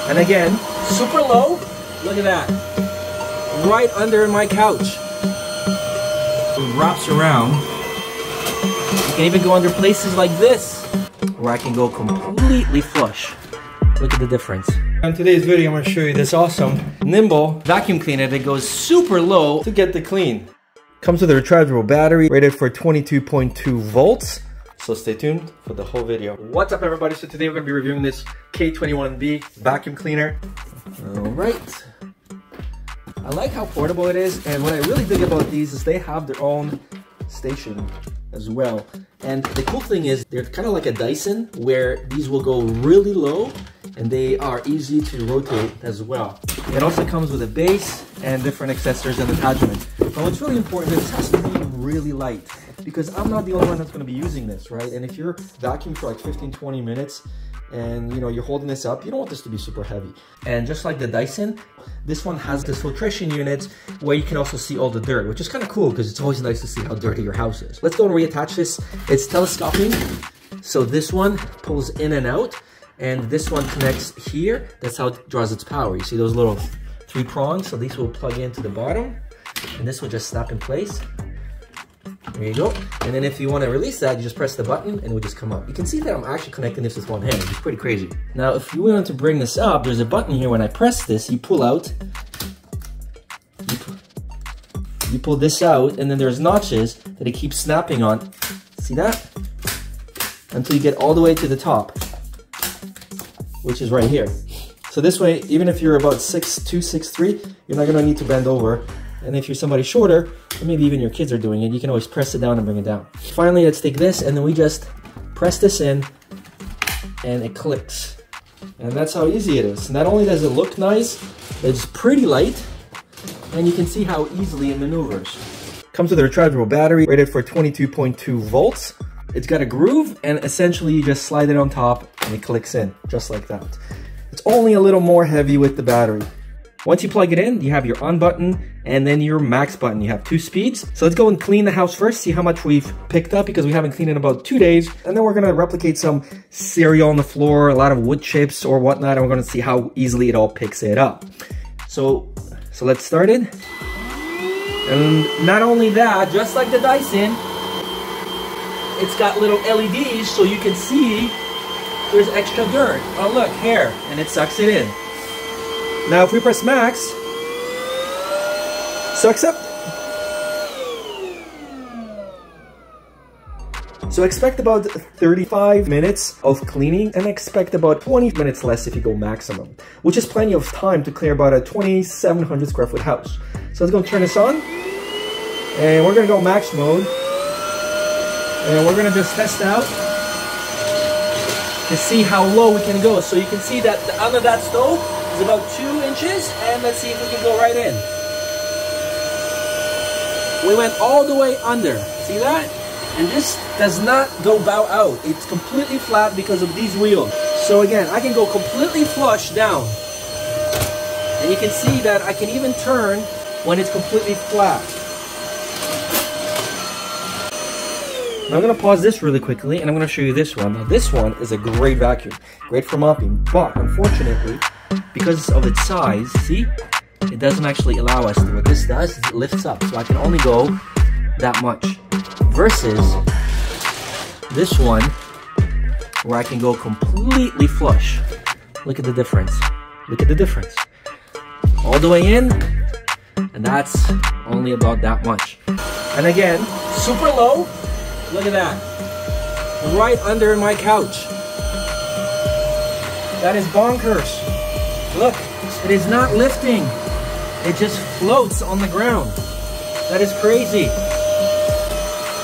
And again, super low. Look at that. Right under my couch. It wraps around. You can even go under places like this, where I can go completely flush. Look at the difference. In today's video, I'm going to show you this awesome, nimble vacuum cleaner that goes super low to get the clean. Comes with a rechargeable battery rated for 22.2 volts. So stay tuned for the whole video. What's up, everybody? So today we're going to be reviewing this K21B vacuum cleaner. All right. I like how portable it is, and what I really dig about these is they have their own station as well. And the cool thing is they're kind of like a Dyson, where these will go really low and they are easy to rotate as well. It also comes with a base and different accessories and attachments. But what's really important is this has to be really light, because I'm not the only one that's going to be using this, right? And if you're vacuuming for like 15-20 minutes and you're holding this up, you don't want this to be super heavy. And just like the Dyson, this one has this filtration unit where you can also see all the dirt, which is kind of cool because it's always nice to see how dirty your house is. Let's go and reattach this. It's telescoping, so this one pulls in and out, and this one connects here. That's how it draws its power. You see those little 3 prongs? So these will plug into the bottom, and this will just snap in place. There you go. And then if you want to release that, you just press the button and it will just come up. You can see that I'm actually connecting this with one hand, which is pretty crazy. Now, if you want to bring this up, there's a button here. When I press this, you pull out. You pull this out, and then there's notches that it keeps snapping on. See that? Until you get all the way to the top, which is right here. So this way, even if you're about 6'2", 6'3", you're not gonna need to bend over. And if you're somebody shorter, or maybe even your kids are doing it, you can always press it down and bring it down. Finally, let's take this, and then we just press this in, and it clicks. And that's how easy it is. Not only does it look nice, it's pretty light, and you can see how easily it maneuvers. Comes with a rechargeable battery rated for 22.2 volts. It's got a groove, and essentially you just slide it on top, and it clicks in, just like that. It's only a little more heavy with the battery. Once you plug it in, you have your on button and then your max button. You have 2 speeds. So let's go and clean the house first, see how much we've picked up, because we haven't cleaned in about 2 days. And then we're gonna replicate some cereal on the floor, a lot of wood chips or whatnot, and we're gonna see how easily it all picks it up. So let's start it. And not only that, just like the Dyson, it's got little LEDs so you can see there's extra dirt. Oh look, hair, and it sucks it in. Now if we press max, sucks up. So expect about 35 minutes of cleaning, and expect about 20 minutes less if you go maximum, which is plenty of time to clear about a 2,700 square foot house. So let's go turn this on, and we're gonna go max mode, and we're gonna just test out to see how low we can go. So you can see that under that stove is about 2 inches, and let's see if we can go right in. We went all the way under, see that? And this does not go bow out. It's completely flat because of these wheels. So again, I can go completely flush down. And you can see that I can even turn when it's completely flat. Now I'm going to pause this really quickly, and I'm going to show you this one. Now this one is a great vacuum, great for mopping, but unfortunately, because of its size, see, it doesn't actually allow us to. What this does is it lifts up, so I can only go that much. Versus this one, where I can go completely flush. Look at the difference. Look at the difference. All the way in, and that's only about that much. And again, super low. Look at that. Right under my couch. That is bonkers. Look, it is not lifting. It just floats on the ground. That is crazy.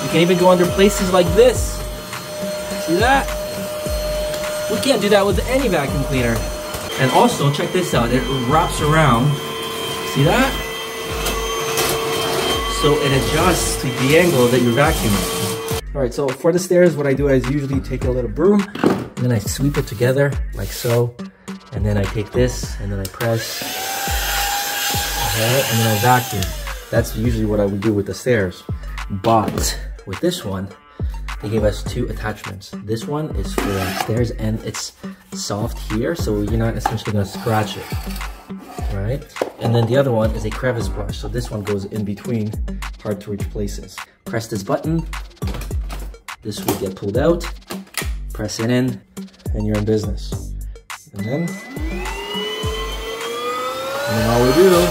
You can even go under places like this. See that? We can't do that with any vacuum cleaner. And also, check this out. It wraps around. See that? So it adjusts to the angle that you're vacuuming. Alright, so for the stairs, what I do is usually take a little broom, and then I sweep it together, like so. And then I take this, and then I press. Okay, and then I vacuum. That's usually what I would do with the stairs. But with this one, they gave us 2 attachments. This one is for stairs, and it's soft here, so you're not essentially gonna scratch it, right? And then the other one is a crevice brush. So this one goes in between hard to reach places. Press this button, this will get pulled out, press it in, and you're in business. And then all we do,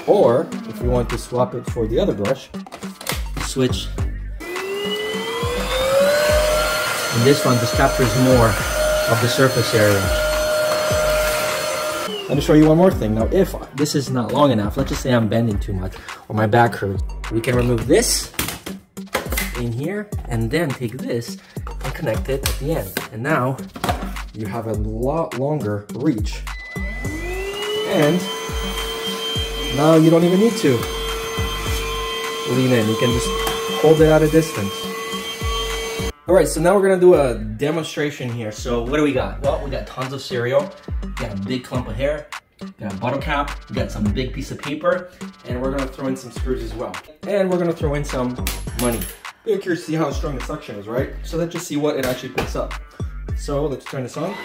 or if you want to swap it for the other brush, switch. And this one just captures more of the surface area. Let me show you one more thing. Now, if this is not long enough, let's just say I'm bending too much or my back hurts, we can remove this in here and then take this and connect it at the end. And now you have a lot longer reach. And now you don't even need to lean in. You can just hold it at a distance. All right, so now we're gonna do a demonstration here. So what do we got? Well, we got tons of cereal. We got a big clump of hair. We got a bottle cap. We got some big piece of paper. And we're gonna throw in some screws as well. And we're gonna throw in some money. You're curious to see how strong the suction is, right? So let's just see what it actually picks up. So let's turn this on.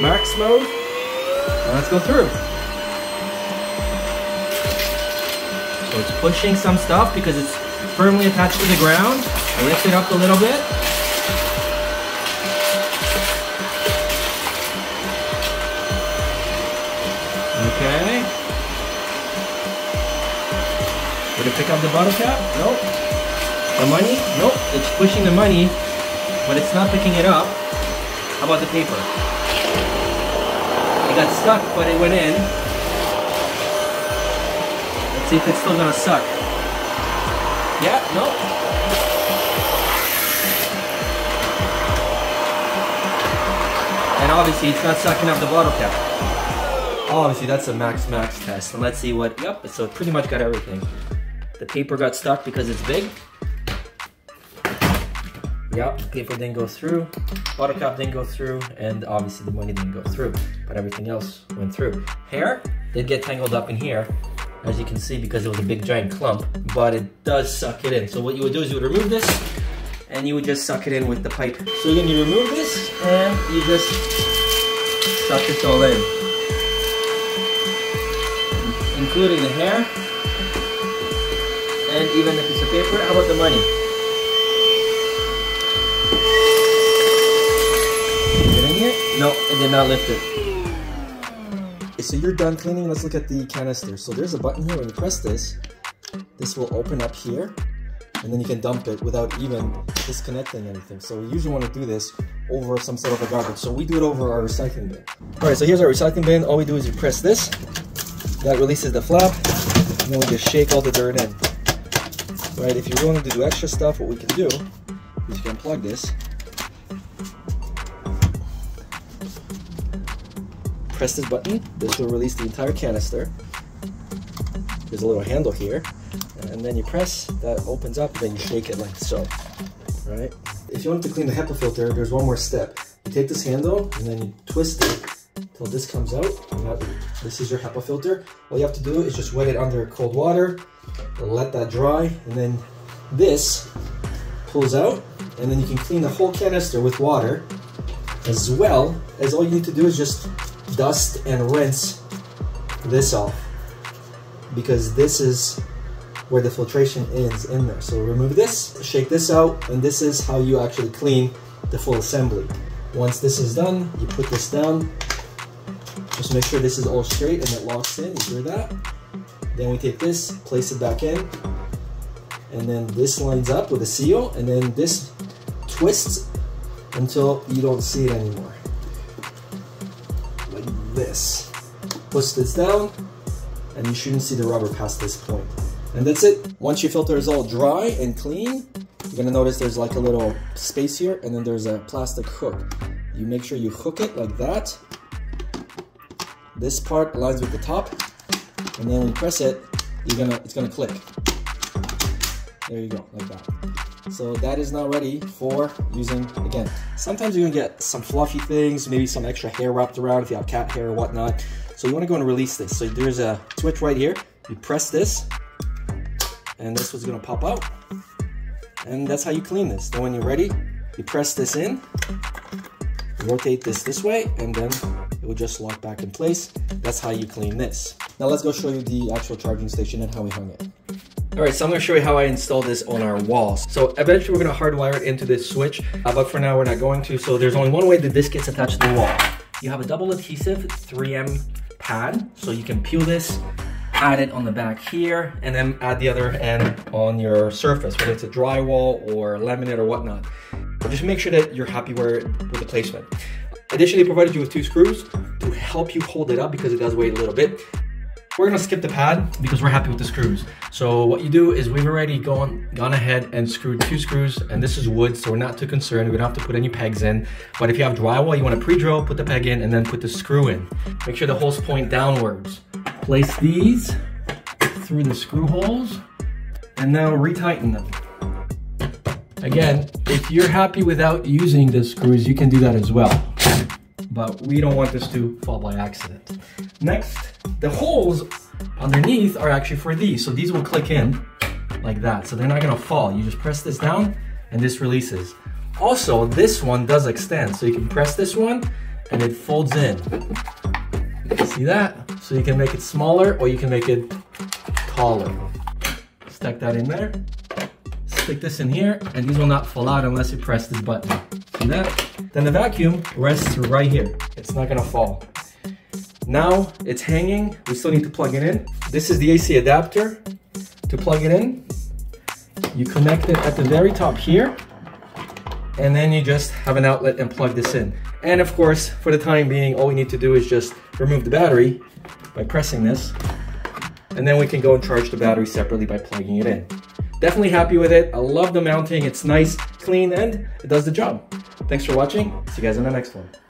Max mode. And let's go through. So it's pushing some stuff because it's firmly attached to the ground. Lift it up a little bit. Okay. Did it pick up the bottle cap? Nope. The money? Nope. It's pushing the money, but it's not picking it up. How about the paper? It got stuck, but it went in. Let's see if it's still gonna suck. Yeah, nope. And obviously it's not sucking up the bottle cap. Obviously that's a max test. And let's see what, yep, so it pretty much got everything. The paper got stuck because it's big. Yep, paper didn't go through, bottle cap didn't go through, and obviously the money didn't go through, but everything else went through. Hair did get tangled up in here, as you can see, because it was a big giant clump, but it does suck it in. So what you would do is you would remove this, and you would just suck it in with the pipe. So again, you remove this, and you just suck this all in. Including the hair, and even the piece of paper. How about the money? Is it in here? No, it did not lift it. Okay, so you're done cleaning. Let's look at the canister. So there's a button here. When you press this, this will open up here, and then you can dump it without even disconnecting anything. So we usually want to do this over some sort of a garbage. So we do it over our recycling bin. All right, so here's our recycling bin. All we do is you press this. That releases the flap, and then we just shake all the dirt in. Right, if you're willing to do extra stuff, what we can do is you can unplug this. Press this button, this will release the entire canister. There's a little handle here, and then you press, that opens up, then you shake it like so, right? If you want to clean the HEPA filter, there's one more step. You take this handle, and then you twist it till this comes out. This is your HEPA filter. All you have to do is just wet it under cold water, let that dry, and then this pulls out, and then you can clean the whole canister with water, as well as all you need to do is just dust and rinse this off, because this is where the filtration is in there. So remove this, shake this out, and this is how you actually clean the full assembly. Once this is done, you put this down. Just make sure this is all straight and it locks in, you hear that? Then we take this, place it back in, and then this lines up with a seal, and then this twists until you don't see it anymore. Like this. Push this down, and you shouldn't see the rubber past this point. And that's it. Once your filter is all dry and clean, you're gonna notice there's like a little space here, and then there's a plastic hook. You make sure you hook it like that. This part lines with the top, and then when you press it, it's gonna click. There you go, like that. So that is now ready for using again. Sometimes you're gonna get some fluffy things, maybe some extra hair wrapped around if you have cat hair or whatnot. So you wanna go and release this. So there's a switch right here. You press this, and this was gonna pop out. And that's how you clean this. Then when you're ready, you press this in, rotate this way, and then it will just lock back in place. That's how you clean this. Now let's go show you the actual charging station and how we hung it. All right, so I'm gonna show you how I installed this on our walls. So eventually we're gonna hardwire it into this switch, but for now we're not going to. So there's only one way that this gets attached to the wall. You have a double adhesive 3M pad, so you can peel this, add it on the back here, and then add the other end on your surface, whether it's a drywall or laminate or whatnot. But just make sure that you're happy with the placement. Additionally, provided you with 2 screws to help you hold it up because it does weigh a little bit. We're gonna skip the pad because we're happy with the screws. So what you do is we've already gone ahead and screwed 2 screws, and this is wood, so we're not too concerned. We don't have to put any pegs in. But if you have drywall, you wanna pre-drill, put the peg in, and then put the screw in. Make sure the holes point downwards. Place these through the screw holes, and now retighten them. Again, if you're happy without using the screws, you can do that as well. But we don't want this to fall by accident. Next, the holes underneath are actually for these. So these will click in like that. So they're not gonna fall. You just press this down and this releases. Also, this one does extend. So you can press this one and it folds in. See that? So you can make it smaller or you can make it taller. Stick that in there. Stick this in here and these will not fall out unless you press this button. See that? Then the vacuum rests right here. It's not gonna fall. Now it's hanging, we still need to plug it in. This is the AC adapter. To plug it in, you connect it at the very top here, and then you just have an outlet and plug this in. And of course, for the time being, all we need to do is just remove the battery by pressing this, and then we can go and charge the battery separately by plugging it in. Definitely happy with it. I love the mounting, it's nice, clean, and it does the job. Thanks for watching. See you guys in the next one.